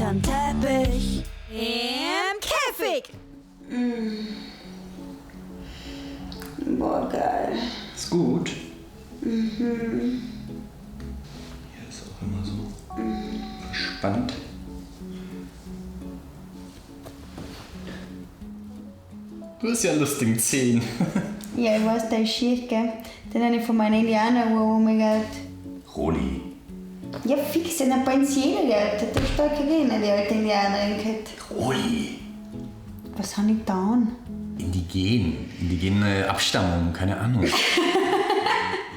unterm Teppich, im Käfig. Boah, geil. Ist gut. Hier ist auch immer so verspannt. Du hast ja lustigen Zehen. Ja, ich weiß, der ist schief, gell? Den habe ich von meiner Indianer-Uhr gehabt. Roli. Ja, fix, den hat bei uns jeder gehabt. Das ist stark erinnert, die alte Indianerin gehabt. Roli. Was habe ich getan? Indigene Abstammung, keine Ahnung.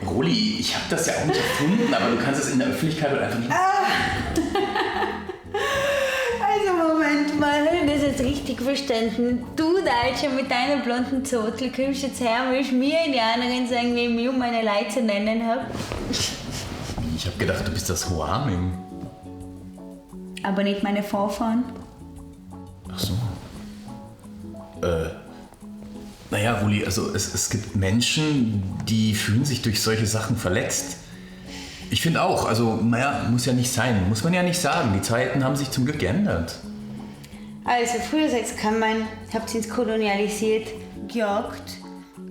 Roli, ich habe das ja auch nicht erfunden, aber du kannst es in der Öffentlichkeit halt einfach nicht... Also, Moment mal, habe ich das jetzt richtig verstanden? Du, Deutscher, mit deiner blonden Zotel, kommst jetzt her und willst mir Indianerin sagen, wie ich mich um meine Leute zu nennen habe? Ich habe gedacht, du bist das Hoaming. Aber nicht meine Vorfahren. Ach so. Naja, Roli, also es gibt Menschen, die fühlen sich durch solche Sachen verletzt. Ich finde auch, also naja, muss ja nicht sein, muss man ja nicht sagen. Die Zeiten haben sich zum Glück geändert. Also, früher kann man, habt ihr uns kolonialisiert, gejagt,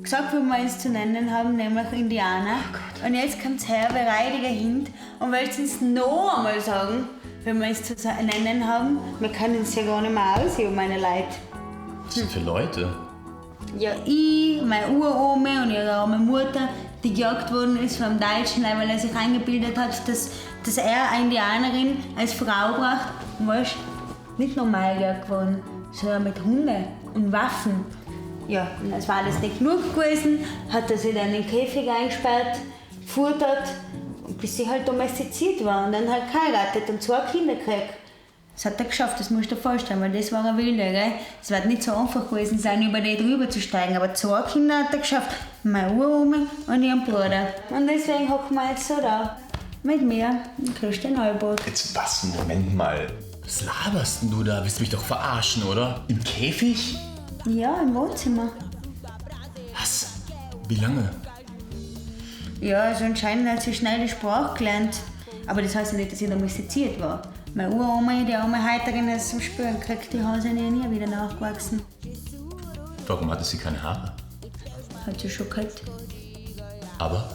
gesagt, wie wir uns zu nennen haben, nämlich Indianer. Und jetzt kommt's her, bereidiger Hint, und wollt uns noch einmal sagen, wie wir uns zu nennen haben, wir können uns ja gar nicht mehr aussehen, meine Leute. Was sind für Leute? Ja, ich, meine Uroma und ihre arme Mutter, die gejagt worden ist vom Deutschen, weil er sich eingebildet hat, dass er eine Indianerin als Frau braucht. Und weißt, nicht normal gejagt worden, sondern mit Hunden und Waffen. Ja, und das war alles nicht genug gewesen, hat er sie dann in den Käfig eingesperrt, gefuttert, bis sie halt domestiziert war und dann halt geheiratet und 2 Kinder gekriegt. Das hat er geschafft, das musst du dir vorstellen, weil das war ein Wilder, gell? Es wird nicht so einfach gewesen sein, über die drüber zu steigen, aber 2 Kinder hat er geschafft. Meine Uroma und ihren Bruder. Und deswegen hocken wir jetzt so da. Mit mir, Christian Neuburg. Jetzt was, Moment mal. Was laberst denn du da? Willst du mich doch verarschen, oder? Im Käfig? Ja, im Wohnzimmer. Was? Wie lange? Ja, also anscheinend hat sie schnell die Sprache gelernt. Aber das heißt ja nicht, dass sie domestiziert war. Meine Uroma, die arme Heiterin, hat es zum Spüren gekriegt, die Haare sind ja nie wieder nachgewachsen. Warum hatte sie keine Haare? Hat sie schon gehabt. Aber?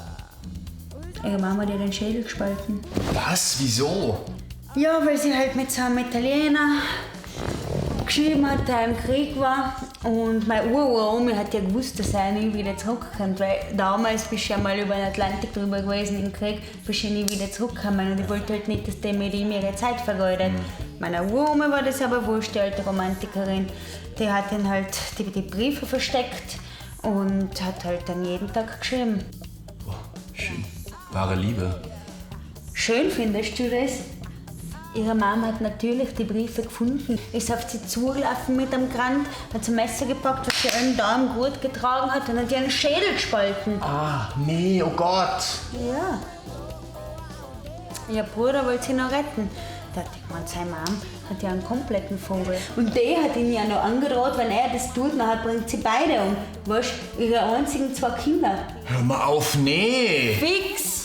Ihre Mama hat ihr den Schädel gespalten. Was? Wieso? Ja, weil sie halt mit so einem Italiener geschrieben hat, der im Krieg war. Und meine Uroma hat ja gewusst, dass er nie wieder zurückkommt, weil damals bist du ja mal über den Atlantik drüber gewesen im Krieg, bist du ja nie wieder zurückgekommen und ich wollte halt nicht, dass der mit ihm ihre Zeit vergeudet. Meiner Uroma war das aber wurscht, die alte Romantikerin. Die hat dann halt die Briefe versteckt und hat halt dann jeden Tag geschrieben. Oh, schön. Wahre Liebe. Schön findest du das? Ihre Mama hat natürlich die Briefe gefunden, ist auf sie zugelaufen mit einem Grand, hat ein Messer gepackt, was sie einen da im Gurt getragen hat und hat ihr einen Schädel gespalten. Ah, nee, oh Gott. Ja. Ihr Bruder wollte sie noch retten. Da hat ich gemeint, seine Mom hat ja einen kompletten Vogel. Und die hat ihn ja noch angedroht, wenn er das tut, dann bringt sie beide um. Weißt du, ihre einzigen 2 Kinder. Hör mal auf, nee. Fix!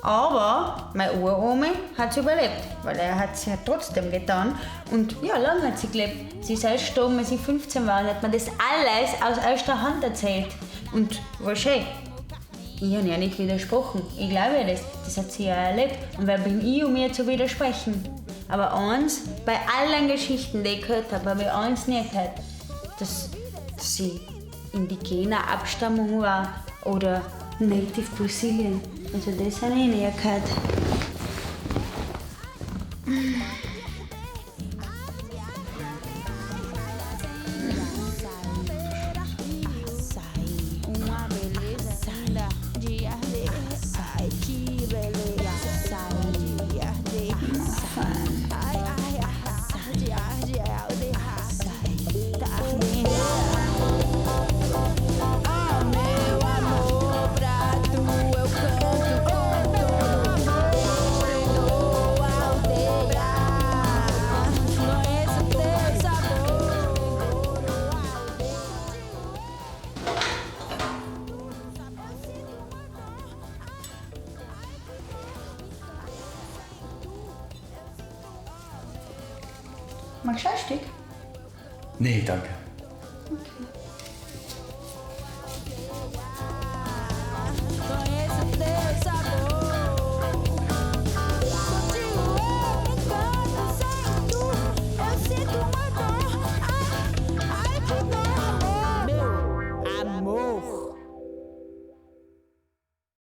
Aber meine Uroma hat es überlebt, weil er hat es ja trotzdem getan. Und ja, lange hat sie gelebt. Sie ist erst gestorben, als sie 15 war und hat mir das alles aus erster Hand erzählt. Und wahrscheinlich, ich habe ja nicht widersprochen. Ich glaube ja das hat sie ja erlebt. Und wer bin ich, um ihr zu widersprechen? Aber eins, bei allen Geschichten, die ich gehört habe ich eins nie gehört, dass sie indigener Abstammung war oder Native Brazilian. Also das habe ich nie gehört. Magst du ein Stück? Nee, danke. Conhece